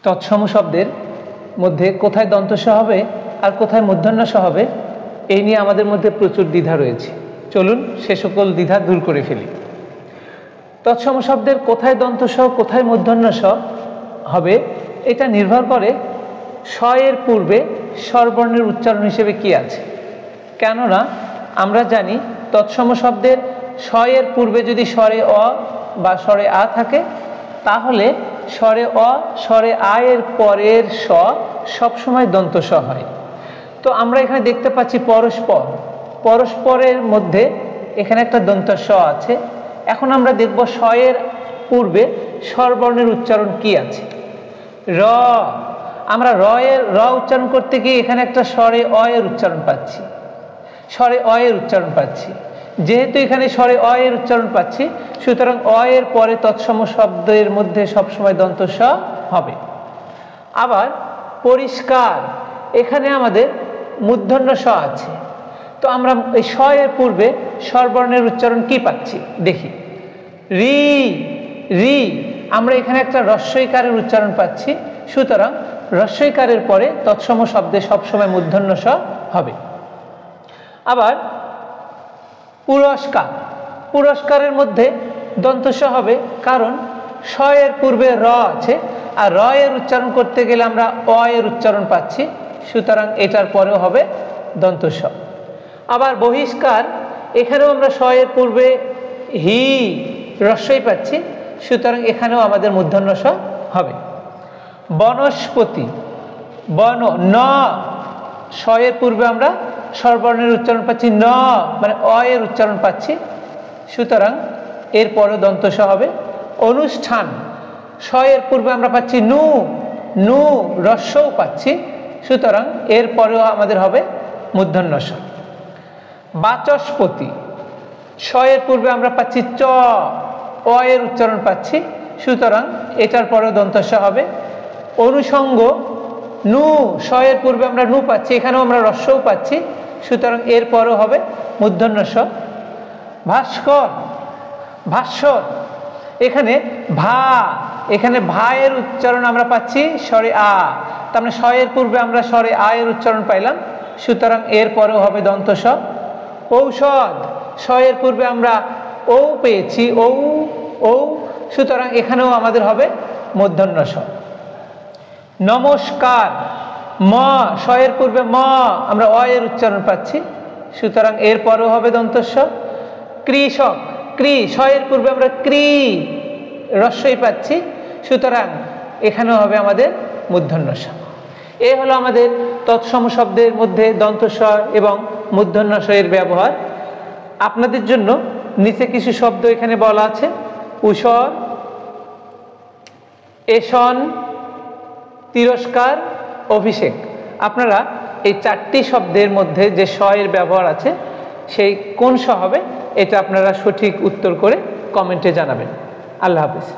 তৎসম শব্দের মধ্যে কোথায় দন্তস হবে আর কোথায় মূর্ধন্য স হবে এই নিয়ে আমাদের মধ্যে প্রচুর দ্বিধা রয়েছে। চলুন সে সকল দ্বিধা দূর করে ফেলি। তৎসম শব্দের কোথায় দন্তস কোথায় মূর্ধন্য স হবে এটা নির্ভর করে স এর পূর্বে স্বরবর্ণের উচ্চারণ হিসেবে কি আছে। কেননা আমরা জানি তৎসম শব্দের স এর পূর্বে যদি স্বরে অ বা স্বরে আ থাকে তাহলে স্বরে অ স্বরে আ এর পরের স সবসময় দন্ত স হয়। তো আমরা এখানে দেখতে পাচ্ছি পরস্পর, পরস্পরের মধ্যে এখানে একটা দন্ত স আছে। এখন আমরা দেখব স এর পূর্বে স্বরবর্ণের উচ্চারণ কি আছে। র, আমরা র উচ্চারণ করতে গিয়ে এখানে একটা স্বরে অ এর উচ্চারণ পাচ্ছি, স্বরে অ এর উচ্চারণ পাচ্ছি। যেহেতু এখানে স্বরে অ এর উচ্চারণ পাচ্ছি সুতরাং অ এর পরে তৎসম শব্দের মধ্যে সবসময় দন্ত স হবে। আবার পরিষ্কার, এখানে আমাদের মূর্ধন্য স আছে। তো আমরা এই স এর পূর্বে স্বরবর্ণের উচ্চারণ কি পাচ্ছি দেখি। রি, রি, আমরা এখানে একটা হ্রস্বইকারের উচ্চারণ পাচ্ছি। সুতরাং হ্রস্বইকারের পরে তৎসম শব্দে সবসময় মূর্ধন্য স হবে। আবার পুরস্কার, পুরস্কারের মধ্যে দন্ত স হবে কারণ স এর পূর্বে র আছে আর র এর উচ্চারণ করতে গেলে আমরা অ এর উচ্চারণ পাচ্ছি। সুতরাং এটার পরেও হবে দন্ত স। আবার বহিষ্কার, এখানেও আমরা স এর পূর্বে হি হ্রস্বই পাচ্ছি। সুতরাং এখানেও আমাদের মূর্ধন্য স হবে। বনস্পতি, বন, ন, স এর পূর্বে আমরা স্বরবর্ণের উচ্চারণ পাচ্ছি ন মানে অ এর উচ্চারণ পাচ্ছি। সুতরাং এরপরেও দন্ত স হবে। অনুষ্ঠান, স এর পূর্বে আমরা পাচ্ছি নু, নু হ্রস্বও পাচ্ছি। সুতরাং এরপরেও আমাদের হবে মূর্ধন্য স। বাচস্পতি, স এর পূর্বে আমরা পাচ্ছি চ, অ এর উচ্চারণ পাচ্ছি। সুতরাং এটার পরেও দন্ত স হবে। অনুষঙ্গ, নু, স এর পূর্বে আমরা নু পাচ্ছি, এখানেও আমরা হ্রস্বও পাচ্ছি। সুতরাং এরপরও হবে মূর্ধন্য স। ভাস্কর, ভাস্বর, এখানে ভা, এখানে ভা এর উচ্চারণ আমরা পাচ্ছি স্বরে আ। তার মানে স এর পূর্বে আমরা স্বরে আ এর উচ্চারণ পাইলাম। সুতরাং এরপরেও হবে দন্ত স। ঔষধ, স এর পূর্বে আমরা ঔ পেয়েছি, ঔ, ঔ, সুতরাং এখানেও আমাদের হবে মূর্ধন্য স। নমস্কার, ম, স এর পূর্বে ম আমরা অ এর উচ্চারণ পাচ্ছি। সুতরাং এরপরেও হবে দন্ত স। কৃষক, ক্রি, স এর পূর্বে আমরা ক্রি হ্রস্বই পাচ্ছি। সুতরাং এখানেও হবে আমাদের মূর্ধন্য স। এ হলো আমাদের তৎসম শব্দের মধ্যে দন্ত স এবং মূর্ধন্য স এর ব্যবহার। আপনাদের জন্য নিচে কিছু শব্দ এখানে বলা আছে। উষর, এসন, তিরস্কার, অভিষেক। আপনারা এই চারটি শব্দের মধ্যে যে স এর ব্যবহার আছে সেই কোন স হবে এটা আপনারা সঠিক উত্তর করে কমেন্টে জানাবেন। আল্লাহ হাফেজ।